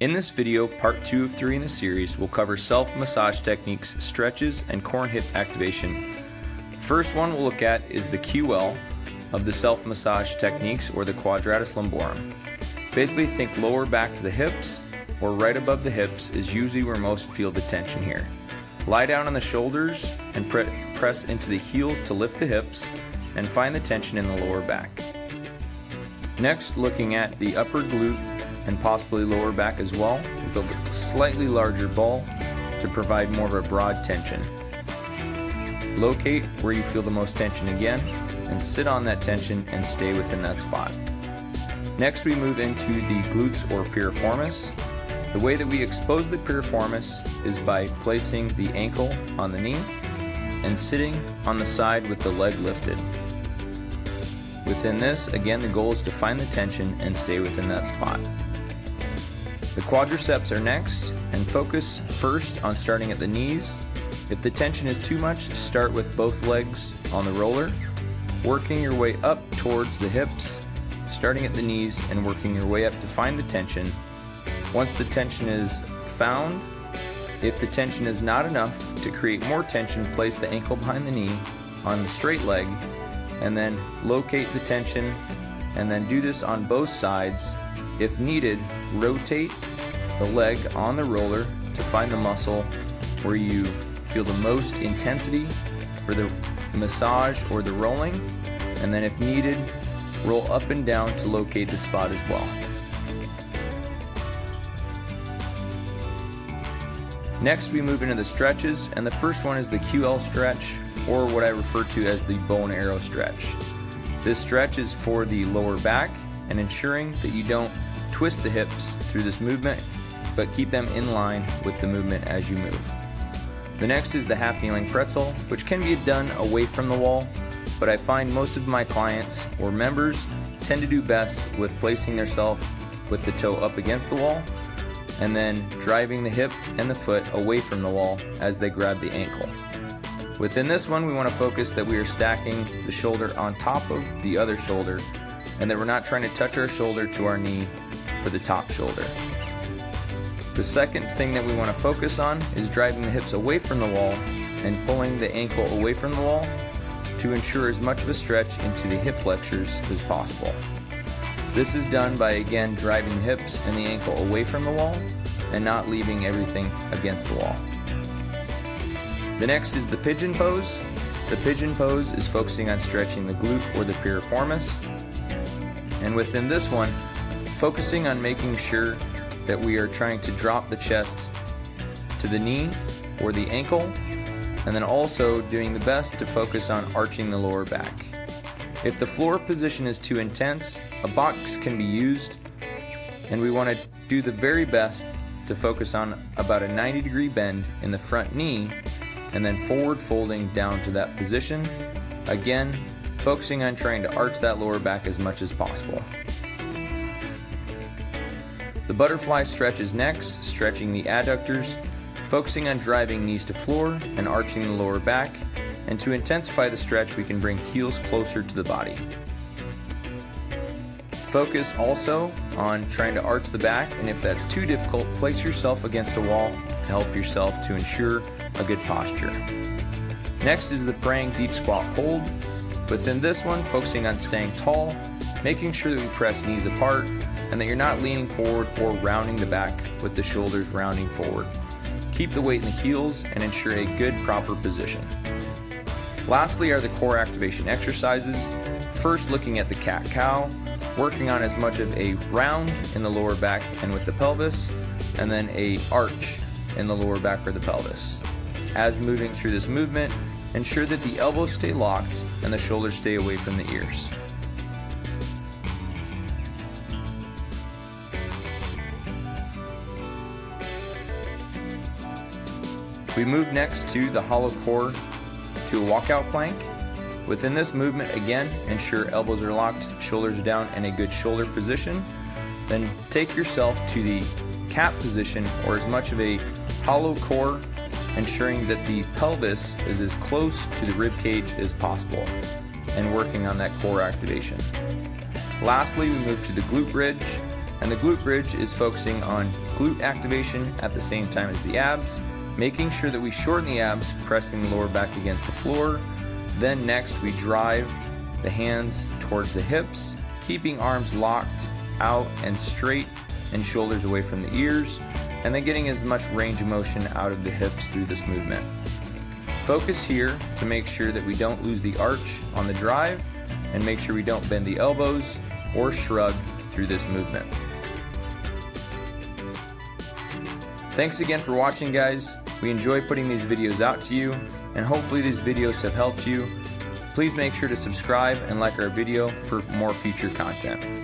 In this video, part 2 of 3 in the series, we'll cover self-massage techniques, stretches, and core and hip activation. The first one we'll look at is the QL of the self-massage techniques, or the quadratus lumborum. Basically, think lower back to the hips, or right above the hips is usually where most feel the tension here. Lie down on the shoulders and press into the heels to lift the hips, and find the tension in the lower back. Next, looking at the upper glute and possibly lower back as well, with a slightly larger ball to provide more of a broad tension. Locate where you feel the most tension again, and sit on that tension and stay within that spot. Next, we move into the glutes or piriformis. The way that we expose the piriformis is by placing the ankle on the knee and sitting on the side with the leg lifted. Within this, again, the goal is to find the tension and stay within that spot. The quadriceps are next, and focus first on starting at the knees. If the tension is too much, start with both legs on the roller, working your way up towards the hips, starting at the knees and working your way up to find the tension. Once the tension is found, if the tension is not enough to create more tension, place the ankle behind the knee on the straight leg, and then locate the tension, and then do this on both sides. If needed, rotate the leg on the roller to find the muscle where you feel the most intensity for the massage or the rolling, and then if needed, roll up and down to locate the spot as well. Next, we move into the stretches, and the first one is the QL stretch, or what I refer to as the bow and arrow stretch. This stretch is for the lower back and ensuring that you don't twist the hips through this movement, but keep them in line with the movement as you move. The next is the half kneeling pretzel, which can be done away from the wall, but I find most of my clients or members tend to do best with placing themselves with the toe up against the wall and then driving the hip and the foot away from the wall as they grab the ankle. Within this one, we want to focus that we are stacking the shoulder on top of the other shoulder, and that we're not trying to touch our shoulder to our knee for the top shoulder. The second thing that we want to focus on is driving the hips away from the wall and pulling the ankle away from the wall to ensure as much of a stretch into the hip flexors as possible. This is done by, again, driving the hips and the ankle away from the wall and not leaving everything against the wall. The next is the pigeon pose. The pigeon pose is focusing on stretching the glute or the piriformis. And within this one, focusing on making sure that we are trying to drop the chest to the knee or the ankle, and then also doing the best to focus on arching the lower back. If the floor position is too intense, a box can be used, and we want to do the very best to focus on about a 90-degree bend in the front knee, and then forward folding down to that position. Again, focusing on trying to arch that lower back as much as possible. The butterfly stretch is next, stretching the adductors, focusing on driving knees to floor and arching the lower back. And to intensify the stretch, we can bring heels closer to the body. Focus also on trying to arch the back, and if that's too difficult, place yourself against a wall to help yourself to ensure a good posture. Next is the praying deep squat hold. Within this one, focusing on staying tall, making sure that we press knees apart and that you're not leaning forward or rounding the back with the shoulders rounding forward. Keep the weight in the heels and ensure a good proper position. Lastly are the core activation exercises. First, looking at the cat-cow, working on as much of a round in the lower back and with the pelvis, and then a arch in the lower back or the pelvis. As moving through this movement, ensure that the elbows stay locked and the shoulders stay away from the ears. We move next to the hollow core to a walkout plank. Within this movement, again, ensure elbows are locked, shoulders down, and a good shoulder position. Then take yourself to the cat position, or as much of a hollow core, ensuring that the pelvis is as close to the rib cage as possible, and working on that core activation. Lastly, we move to the glute bridge, and the glute bridge is focusing on glute activation at the same time as the abs, making sure that we shorten the abs, pressing the lower back against the floor. Then next we drive the hands towards the hips, keeping arms locked out and straight and shoulders away from the ears, and then getting as much range of motion out of the hips through this movement. Focus here to make sure that we don't lose the arch on the drive, and make sure we don't bend the elbows or shrug through this movement. Thanks again for watching, guys. We enjoy putting these videos out to you, and hopefully these videos have helped you. Please make sure to subscribe and like our video for more future content.